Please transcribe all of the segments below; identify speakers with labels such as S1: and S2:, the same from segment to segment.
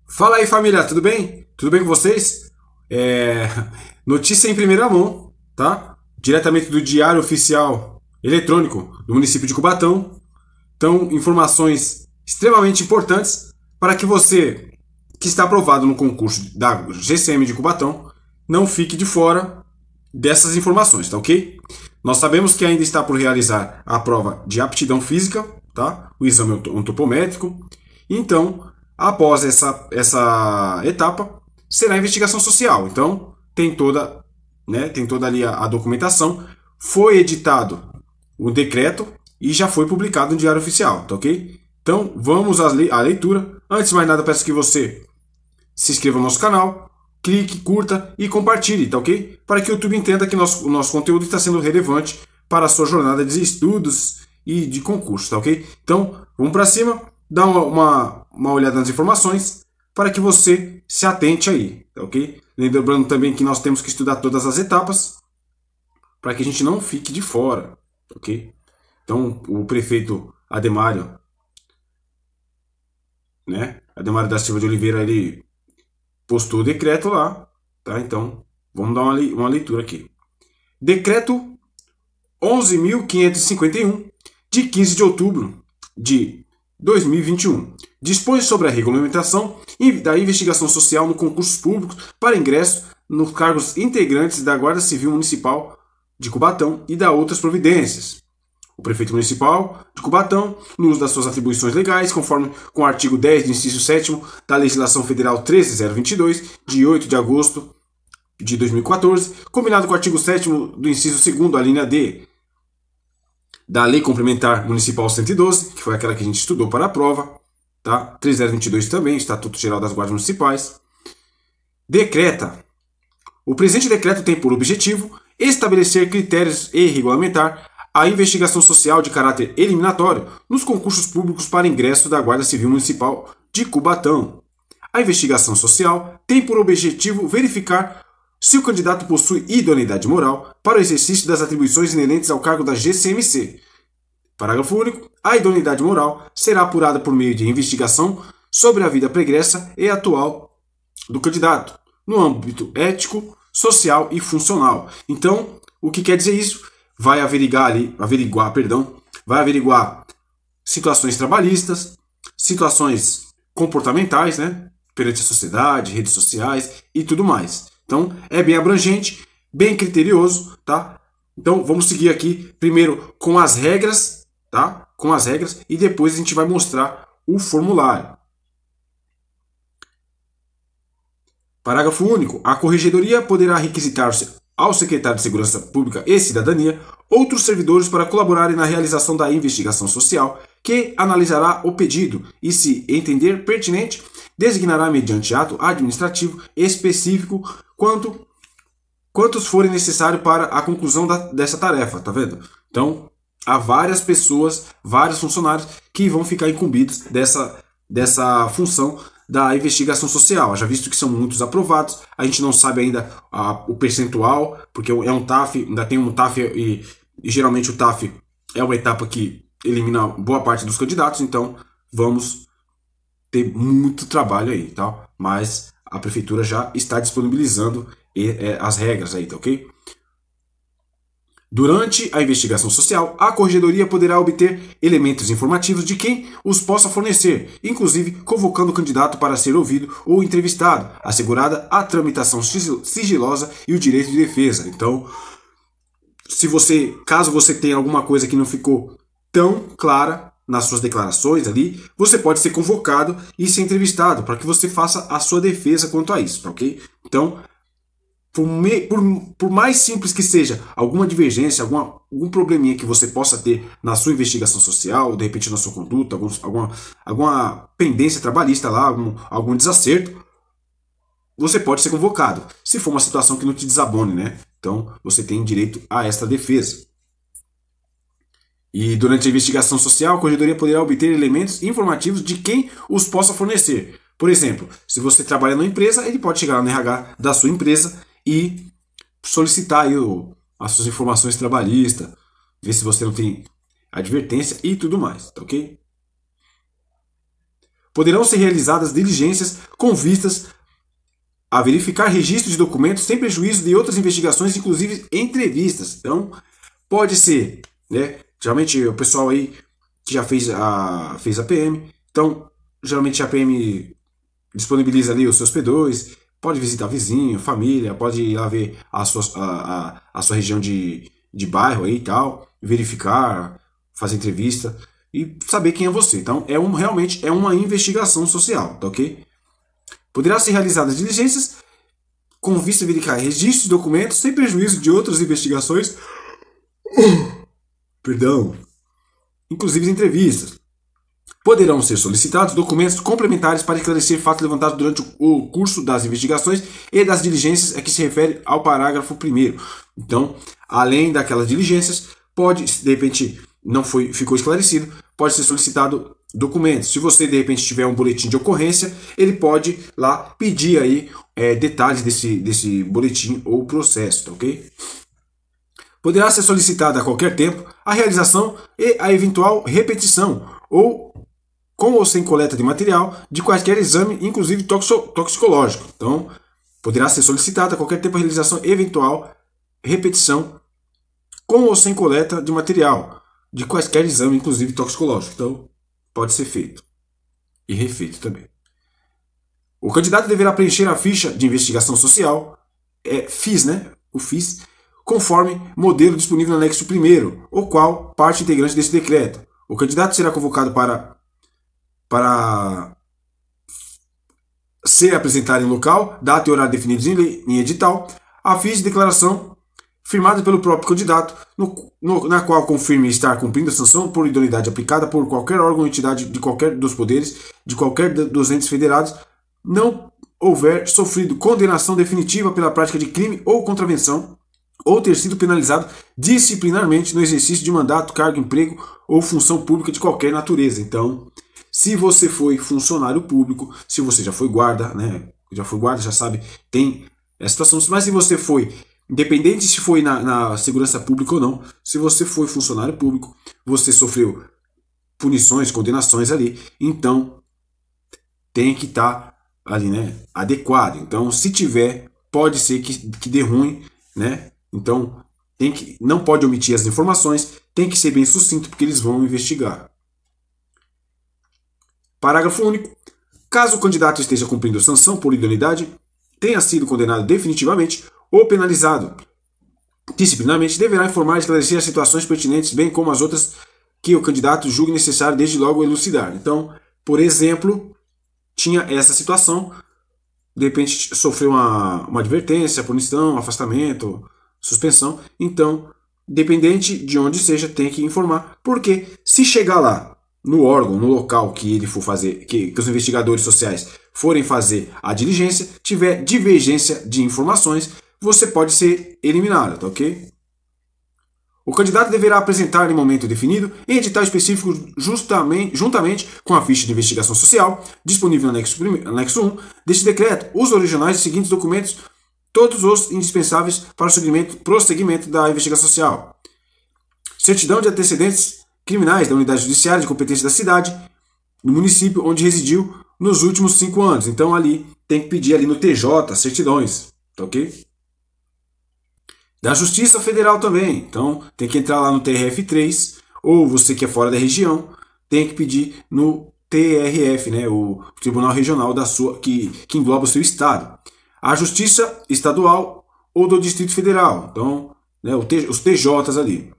S1: Fala aí, família, tudo bem? Tudo bem com vocês? É... Notícia em primeira mão, tá? Diretamente do Diário Oficial Eletrônico do município de Cubatão. Então, informações extremamente importantes para que você, que está aprovado no concurso da GCM de Cubatão, não fique de fora dessas informações, tá ok? Nós sabemos que ainda está por realizar a prova de aptidão física, tá? O exame antropométrico. Então, após essa etapa, será a investigação social. Então, tem toda ali a documentação. Foi editado o decreto e já foi publicado no Diário Oficial, tá ok? Então, vamos à leitura. Antes de mais nada, peço que você se inscreva no nosso canal, clique, curta e compartilhe, tá ok? Para que o YouTube entenda que o nosso conteúdo está sendo relevante para a sua jornada de estudos e de concurso, tá ok? Então, vamos para cima, dá uma olhada nas informações para que você se atente aí, tá ok? Lembrando também que nós temos que estudar todas as etapas para que a gente não fique de fora, ok? Então, o prefeito Ademário, né? Ademário da Silva de Oliveira, ele postou o decreto lá, tá? Então, vamos dar uma leitura aqui. Decreto 11.551, de 15 de outubro de 2021. Dispõe sobre a regulamentação da investigação social no concursos públicos para ingresso nos cargos integrantes da Guarda Civil Municipal de Cubatão e da outras providências. O prefeito municipal de Cubatão, no uso das suas atribuições legais, conforme com o artigo 10 do inciso 7º da Legislação Federal 13.022, de 8 de agosto de 2014, combinado com o artigo 7º do inciso 2º, a linha D, da Lei Complementar Municipal 112, que foi aquela que a gente estudou para a prova, tá? 3022 também, Estatuto Geral das Guardas Municipais. Decreta. O presente decreto tem por objetivo estabelecer critérios e regulamentar a investigação social de caráter eliminatório nos concursos públicos para ingresso da Guarda Civil Municipal de Cubatão. A investigação social tem por objetivo verificar se o candidato possui idoneidade moral para o exercício das atribuições inerentes ao cargo da GCMC. Parágrafo único. A idoneidade moral será apurada por meio de investigação sobre a vida pregressa e atual do candidato, no âmbito ético, social e funcional. Então, o que quer dizer isso? Vai averiguar situações trabalhistas, situações comportamentais, né, perante a sociedade, redes sociais e tudo mais. Então, é bem abrangente, bem criterioso, tá? Então, vamos seguir aqui primeiro com as regras, tá? Com as regras e depois a gente vai mostrar o formulário. Parágrafo único. A Corregedoria poderá requisitar-se ao Secretário de Segurança Pública e Cidadania outros servidores para colaborarem na realização da investigação social, que analisará o pedido e, se entender pertinente, designará mediante ato administrativo específico quantos forem necessários para a conclusão dessa tarefa, tá vendo? Então, há várias pessoas, vários funcionários que vão ficar incumbidos dessa função da investigação social. Já visto que são muitos aprovados, a gente não sabe ainda o percentual, porque é um TAF, ainda tem um TAF e geralmente o TAF é uma etapa que elimina boa parte dos candidatos, então vamos ter muito trabalho aí, tá? Mas a prefeitura já está disponibilizando as regras aí, tá ok? Durante a investigação social, a Corregedoria poderá obter elementos informativos de quem os possa fornecer, inclusive convocando o candidato para ser ouvido ou entrevistado, assegurada a tramitação sigilosa e o direito de defesa. Então, caso você tenha alguma coisa que não ficou tão clara nas suas declarações ali, você pode ser convocado e ser entrevistado para que você faça a sua defesa quanto a isso, tá ok? Então, por mais simples que seja alguma divergência, algum probleminha que você possa ter na sua investigação social, de repente na sua conduta, alguma pendência trabalhista lá, algum desacerto, você pode ser convocado. Se for uma situação que não te desabone, né? Então você tem direito a esta defesa. E durante a investigação social, a Corregedoria poderá obter elementos informativos de quem os possa fornecer. Por exemplo, se você trabalha numa empresa, ele pode chegar no RH da sua empresa e solicitar aí as suas informações trabalhistas, ver se você não tem advertência e tudo mais, tá ok? Poderão ser realizadas diligências com vistas a verificar registro de documentos sem prejuízo de outras investigações, inclusive entrevistas. Então, pode ser, né? Geralmente o pessoal aí que já fez a PM, então, geralmente a PM disponibiliza ali os seus P2, pode visitar vizinho, família, pode ir lá ver a sua região de bairro aí e tal, verificar, fazer entrevista e saber quem é você. Então, realmente é uma investigação social, tá ok? Poderá ser realizadas diligências com vista a verificar registros de documentos sem prejuízo de outras investigações, perdão, inclusive entrevistas. Poderão ser solicitados documentos complementares para esclarecer fatos levantados durante o curso das investigações e das diligências a que se refere ao parágrafo 1º. Então, além daquelas diligências, pode, de repente, ficou esclarecido, pode ser solicitado documentos. Se você, de repente, tiver um boletim de ocorrência, ele pode lá pedir aí detalhes desse boletim ou processo, tá ok? Poderá ser solicitada a qualquer tempo a realização e a eventual repetição ou com ou sem coleta de material de qualquer exame, inclusive toxicológico. Então, poderá ser solicitada a qualquer tempo a realização eventual, repetição, com ou sem coleta de material de quaisquer exame, inclusive toxicológico. Então, pode ser feito e refeito também. O candidato deverá preencher a ficha de investigação social, FIS, né? O FIS, conforme modelo disponível no anexo 1º, o qual parte integrante desse decreto. O candidato será convocado para ser apresentado em local, data e horário definidos em edital, a FIS de declaração firmada pelo próprio candidato, na qual confirme estar cumprindo a sanção por idoneidade aplicada por qualquer órgão ou entidade de qualquer dos poderes, de qualquer dos entes federados, não houver sofrido condenação definitiva pela prática de crime ou contravenção, ou ter sido penalizado disciplinarmente no exercício de mandato, cargo, emprego ou função pública de qualquer natureza. Então, se você foi funcionário público, se você já foi guarda, né? Já foi guarda, já sabe, tem essa situação. Mas se você foi, independente se foi na segurança pública ou não, se você foi funcionário público, você sofreu punições, condenações ali, então tem que estar ali, né? Adequado. Então, se tiver, pode ser que dê ruim, né? Então, não pode omitir as informações, tem que ser bem sucinto, porque eles vão investigar. Parágrafo único. Caso o candidato esteja cumprindo sanção por idoneidade, tenha sido condenado definitivamente ou penalizado disciplinarmente, deverá informar e esclarecer as situações pertinentes, bem como as outras que o candidato julgue necessário desde logo elucidar. Então, por exemplo, tinha essa situação, de repente sofreu uma advertência, punição, afastamento, suspensão. Então, dependente de onde seja, tem que informar, porque se chegar lá no órgão, no local que ele for fazer, que os investigadores sociais forem fazer a diligência, tiver divergência de informações, você pode ser eliminado, tá ok? O candidato deverá apresentar em momento definido, em edital específico, juntamente com a ficha de investigação social, disponível no anexo 1 deste decreto, os originais dos seguintes documentos, todos os indispensáveis para o prosseguimento da investigação social. Certidão de antecedentes criminais da unidade judiciária de competência da cidade, no município onde residiu nos últimos 5 anos. Então ali tem que pedir ali no TJ certidões, tá ok? Da Justiça Federal também. Então tem que entrar lá no TRF3, ou você que é fora da região, tem que pedir no TRF, né, o Tribunal Regional que engloba o seu estado. A Justiça Estadual ou do Distrito Federal. Então, né, os TJs ali.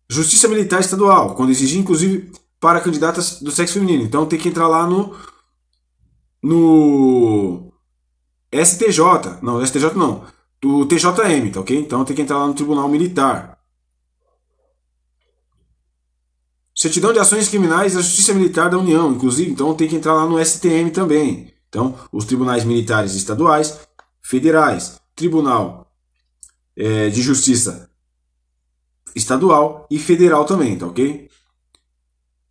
S1: Justiça Militar Estadual, quando exigir, inclusive, para candidatas do sexo feminino. Então tem que entrar lá no STJ. Não, STJ não. Do TJM, tá ok? Então tem que entrar lá no Tribunal Militar. Certidão de ações criminais da Justiça Militar da União, inclusive. Então tem que entrar lá no STM também. Então, os tribunais militares estaduais, federais, Tribunal de Justiça estadual e federal também, tá ok?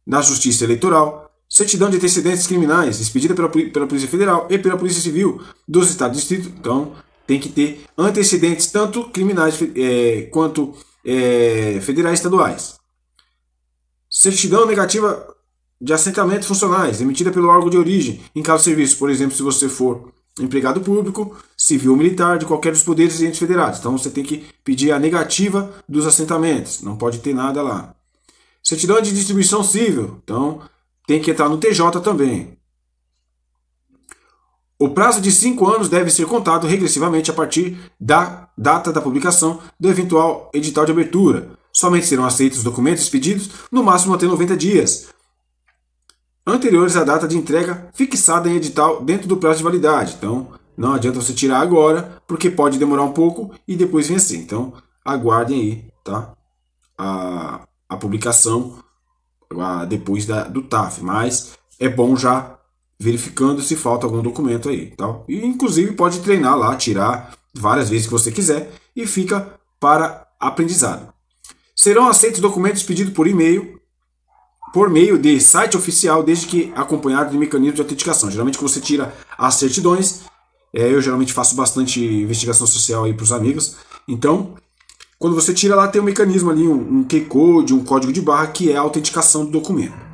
S1: Na Justiça Eleitoral, certidão de antecedentes criminais expedida pela Polícia Federal e pela Polícia Civil dos Estados e Distrito. Então, tem que ter antecedentes tanto criminais quanto federais e estaduais. Certidão negativa de assentamentos funcionais, emitida pelo órgão de origem, em caso de serviço, por exemplo, se você for empregado público, civil ou militar, de qualquer dos poderes e entes federados. Então você tem que pedir a negativa dos assentamentos, não pode ter nada lá. Certidão de distribuição civil, então tem que entrar no TJ também. O prazo de 5 anos deve ser contado regressivamente a partir da data da publicação do eventual edital de abertura. Somente serão aceitos os documentos expedidos, no máximo até 90 dias, anteriores à data de entrega fixada em edital dentro do prazo de validade. Então, não adianta você tirar agora, porque pode demorar um pouco e depois vencer. Então, aguardem aí, tá? A publicação depois do TAF. Mas é bom já verificando se falta algum documento aí, tá? E, inclusive, pode treinar lá, tirar várias vezes que você quiser e fica para aprendizado. Serão aceitos documentos pedidos por e-mail, por meio de site oficial, desde que acompanhado de mecanismo de autenticação. Geralmente, quando você tira as certidões, eu geralmente faço bastante investigação social aí para os amigos. Então, quando você tira lá, tem um mecanismo ali, um Q-Code, um código de barra, que é a autenticação do documento.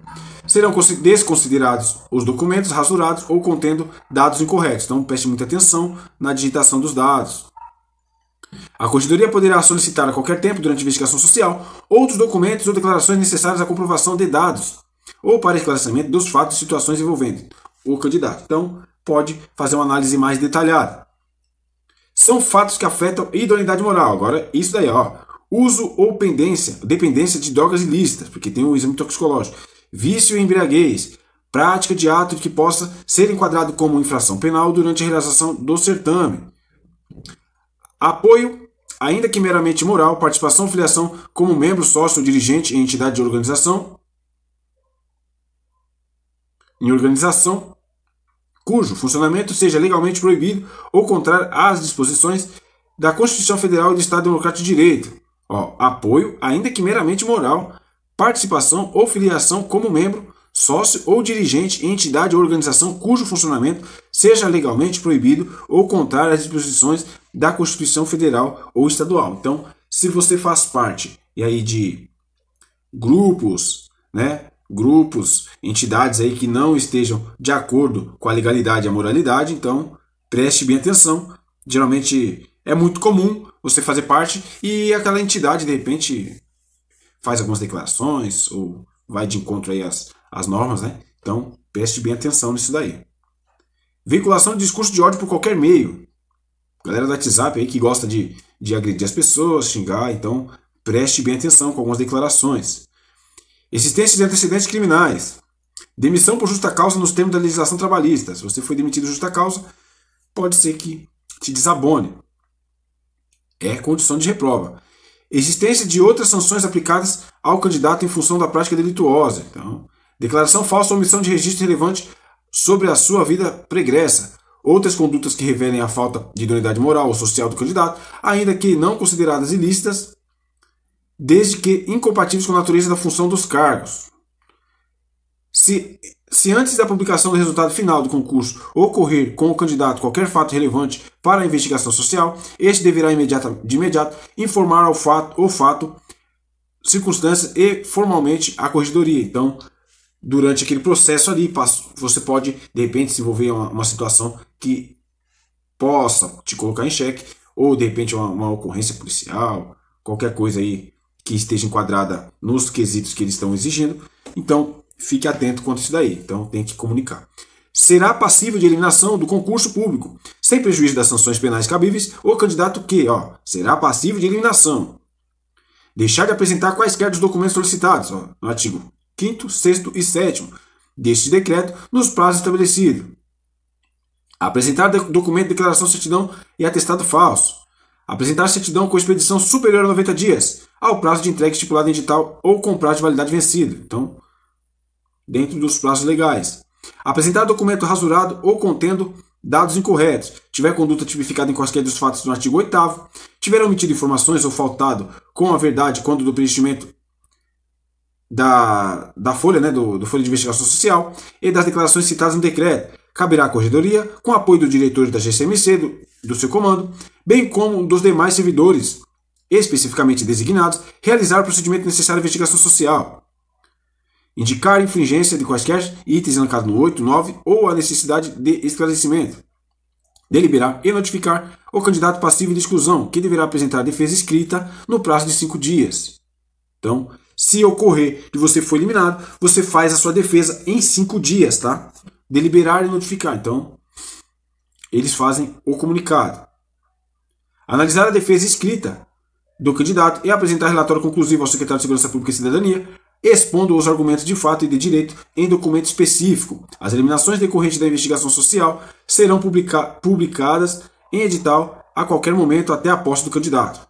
S1: Serão desconsiderados os documentos rasurados ou contendo dados incorretos. Então, preste muita atenção na digitação dos dados. A Corregedoria poderá solicitar a qualquer tempo, durante a investigação social, outros documentos ou declarações necessárias à comprovação de dados ou para esclarecimento dos fatos e situações envolvendo o candidato. Então, pode fazer uma análise mais detalhada. São fatos que afetam a idoneidade moral. Agora, isso daí, ó. Uso ou dependência de drogas ilícitas, porque tem o exame toxicológico. Vício e embriaguez. Prática de ato que possa ser enquadrado como infração penal durante a realização do certame. Apoio, ainda que meramente moral, participação ou filiação como membro, sócio ou dirigente em entidade de organização, cujo funcionamento seja legalmente proibido ou contrário às disposições da Constituição Federal e do Estado Democrático de Direito. Apoio, ainda que meramente moral, participação ou filiação como membro, sócio ou dirigente em entidade ou organização cujo funcionamento seja legalmente proibido ou contrário às disposições da Constituição Federal ou Estadual. Então, se você faz parte de grupos, entidades aí que não estejam de acordo com a legalidade e a moralidade, então preste bem atenção. Geralmente é muito comum você fazer parte e aquela entidade de repente faz algumas declarações ou vai de encontro aí às normas, né? Então preste bem atenção nisso daí. Veiculação de discurso de ódio por qualquer meio. Galera do WhatsApp aí que gosta de agredir as pessoas, xingar, então preste bem atenção com algumas declarações. Existência de antecedentes criminais. Demissão por justa causa nos termos da legislação trabalhista. Se você foi demitido por justa causa, pode ser que te desabone. É condição de reprova. Existência de outras sanções aplicadas ao candidato em função da prática delituosa. Então, declaração falsa ou omissão de registro relevante sobre a sua vida pregressa. Outras condutas que revelem a falta de idoneidade moral ou social do candidato, ainda que não consideradas ilícitas, desde que incompatíveis com a natureza da função dos cargos. Se antes da publicação do resultado final do concurso ocorrer com o candidato qualquer fato relevante para a investigação social, este deverá de imediato informar o fato, circunstâncias e formalmente a Corregedoria. Então, durante aquele processo ali, você pode, de repente, se envolver em uma situação que possa te colocar em xeque, ou, de repente, uma ocorrência policial, qualquer coisa aí que esteja enquadrada nos quesitos que eles estão exigindo. Então, fique atento quanto a isso daí. Então, tem que comunicar. Será passível de eliminação do concurso público, sem prejuízo das sanções penais cabíveis, o candidato que, será passível de eliminação. Deixar de apresentar quaisquer dos documentos solicitados, no artigo 5º, 6º e 7º deste decreto, nos prazos estabelecidos. Apresentar documento de declaração, certidão e atestado falso. Apresentar certidão com expedição superior a 90 dias, ao prazo de entrega estipulado em edital ou com prazo de validade vencido. Então, dentro dos prazos legais. Apresentar documento rasurado ou contendo dados incorretos. Tiver conduta tipificada em quaisquer dos fatos do artigo 8º. Tiver omitido informações ou faltado com a verdade quando do preenchimento da folha, do folha de investigação social e das declarações citadas no decreto. Caberá à Corregedoria, com apoio do diretor da GCMC, do seu comando, bem como dos demais servidores especificamente designados, realizar o procedimento necessário à investigação social. indicar a infringência de quaisquer itens elencados no 8, 9 ou a necessidade de esclarecimento, deliberar e notificar o candidato passivo de exclusão, que deverá apresentar a defesa escrita no prazo de 5 dias. Então, se ocorrer que você foi eliminado, você faz a sua defesa em 5 dias, tá? Deliberar e notificar. Então, eles fazem o comunicado. Analisar a defesa escrita do candidato e apresentar relatório conclusivo ao secretário de Segurança Pública e Cidadania, expondo os argumentos de fato e de direito em documento específico. As eliminações decorrentes da investigação social serão publicadas em edital a qualquer momento até a posse do candidato.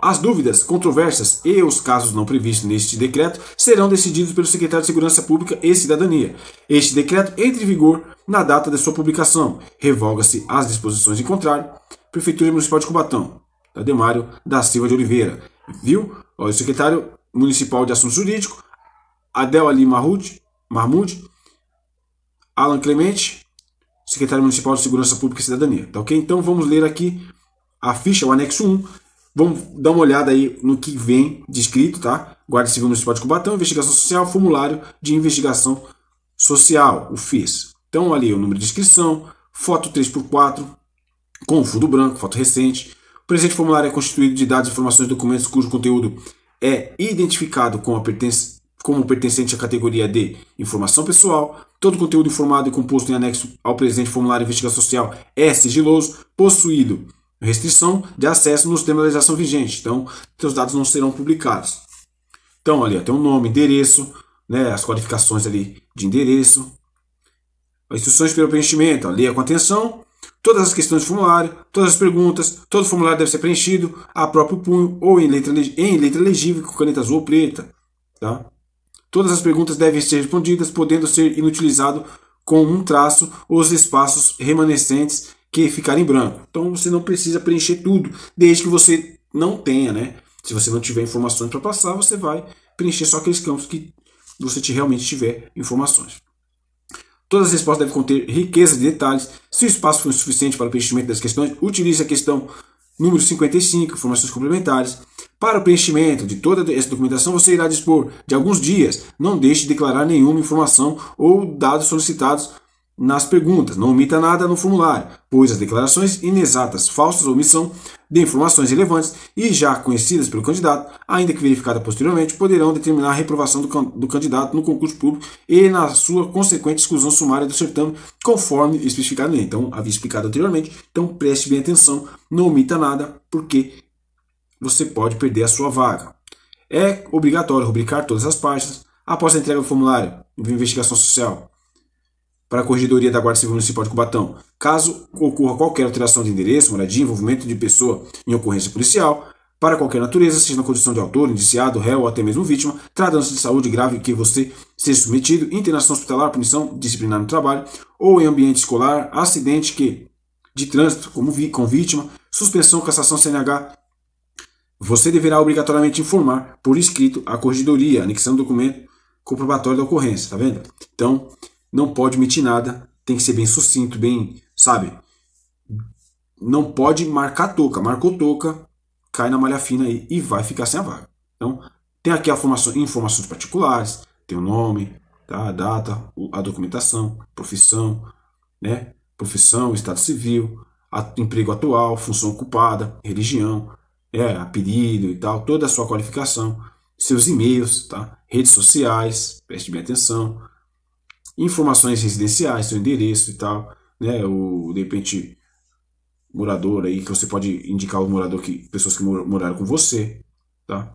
S1: As dúvidas, controvérsias e os casos não previstos neste decreto serão decididos pelo secretário de Segurança Pública e Cidadania. Este decreto entra em vigor na data de sua publicação. Revoga-se as disposições em contrário. Prefeitura Municipal de Cubatão, Ademário da Silva de Oliveira. Viu? O secretário municipal de Assuntos Jurídicos, Adel Ali Mahmoud, Alan Clemente, secretário municipal de Segurança Pública e Cidadania. Tá ok? Então vamos ler aqui a ficha, o anexo 1. Vamos dar uma olhada aí no que vem descrito, tá? Guarda Civil Municipal de Cubatão, investigação social, formulário de investigação social, o FIS. Então ali o número de inscrição, foto 3x4, com fundo branco, foto recente. O presente formulário é constituído de dados, informações e documentos cujo conteúdo é identificado como pertencente à categoria de informação pessoal. Todo conteúdo informado e composto em anexo ao presente formulário de investigação social é sigiloso, possuído restrição de acesso nos termos da legislação vigente. Então, seus dados não serão publicados. Então, ali tem o nome, endereço, né, as qualificações ali de endereço, as instruções para o preenchimento, leia com atenção, todas as questões do formulário, todas as perguntas, todo o formulário deve ser preenchido a próprio punho ou em letra legível com caneta azul ou preta. Tá? Todas as perguntas devem ser respondidas, podendo ser inutilizado com um traço os espaços remanescentes que ficarem em branco. Então você não precisa preencher tudo, desde que você não tenha, né? Se você não tiver informações para passar, você vai preencher só aqueles campos que você realmente tiver informações. Todas as respostas devem conter riqueza de detalhes. Se o espaço for insuficiente para o preenchimento das questões, utilize a questão número 55, informações complementares. Para o preenchimento de toda essa documentação, você irá dispor de alguns dias. Não deixe de declarar nenhuma informação ou dados solicitados nas perguntas. Não omita nada no formulário, pois as declarações inexatas, falsas ou omissão de informações relevantes e já conhecidas pelo candidato, ainda que verificada posteriormente, poderão determinar a reprovação do candidato no concurso público e na sua consequente exclusão sumária do certame, conforme especificado nele. Então, havia explicado anteriormente. Então, preste bem atenção, não omita nada, porque você pode perder a sua vaga. É obrigatório rubricar todas as páginas após a entrega do formulário de investigação social para a Corregedoria da Guarda Civil Municipal de Cubatão. Caso ocorra qualquer alteração de endereço, moradia, envolvimento de pessoa em ocorrência policial, para qualquer natureza, seja na condição de autor, indiciado, réu ou até mesmo vítima, tratando-se de saúde grave que você seja submetido, internação hospitalar, punição disciplinar no trabalho, ou em ambiente escolar, acidente de trânsito com vítima, suspensão, cassação CNH, você deverá obrigatoriamente informar por escrito a Corregedoria, anexando o documento comprobatório da ocorrência, tá vendo? Então, não pode omitir nada, tem que ser bem sucinto, bem, sabe? Não pode marcar touca. Marcou touca, cai na malha fina aí e vai ficar sem a vaga. Então, tem aqui informações particulares, tem o nome, tá? A data, a documentação, profissão, né? Profissão, estado civil, emprego atual, função ocupada, religião, apelido e tal, toda a sua qualificação, seus e-mails, tá? Redes sociais, preste bem atenção, informações residenciais, seu endereço e tal, né? De repente, morador aí, que você pode indicar o morador, pessoas que moraram com você, tá?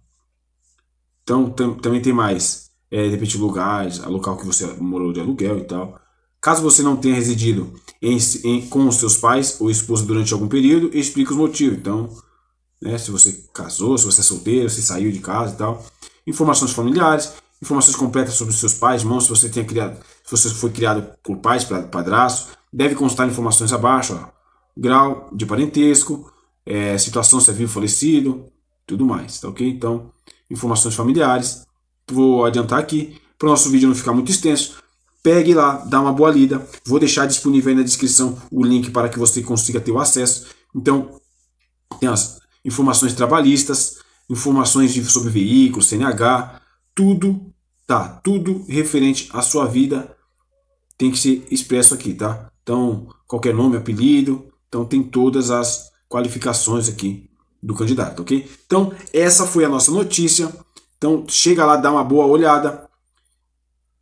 S1: Então, também tem mais, de repente, lugares, local que você morou de aluguel e tal. Caso você não tenha residido com os seus pais ou esposa durante algum período, explique os motivos. Então, né, se você casou, se você é solteiro, se saiu de casa e tal. Informações familiares, informações completas sobre os seus pais, irmãos, se você foi criado por pais, padrasto, deve constar informações abaixo, ó, grau de parentesco, situação se é vivo, falecido, tudo mais, tá ok? Então, informações familiares, vou adiantar aqui, para o nosso vídeo não ficar muito extenso, pegue lá, dá uma boa lida, vou deixar disponível aí na descrição o link para que você consiga ter o acesso. Então, tem as informações trabalhistas, informações sobre veículos, CNH, tudo tá? Tudo referente à sua vida tem que ser expresso aqui, tá? Então, qualquer nome, apelido, então tem todas as qualificações aqui do candidato, ok? Então, essa foi a nossa notícia. Então, chega lá, dá uma boa olhada,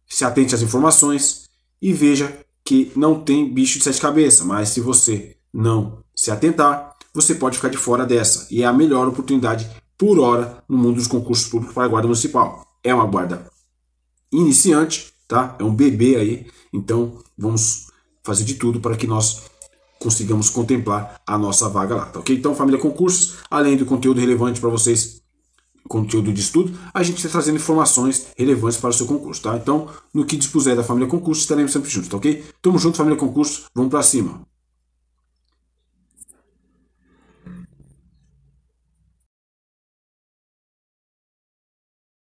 S1: se atente às informações e veja que não tem bicho de sete cabeças, mas se você não se atentar, você pode ficar de fora dessa. E é a melhor oportunidade por hora no mundo dos concursos públicos para a Guarda Municipal. É uma guarda iniciante, tá? É um bebê aí, então vamos fazer de tudo para que nós consigamos contemplar a nossa vaga lá, tá ok? Então, família concursos, além do conteúdo relevante para vocês, conteúdo de estudo, a gente está trazendo informações relevantes para o seu concurso, tá? Então, no que dispuser da família concursos, estaremos sempre juntos, tá ok? Tamo junto, família concursos, vamos para cima!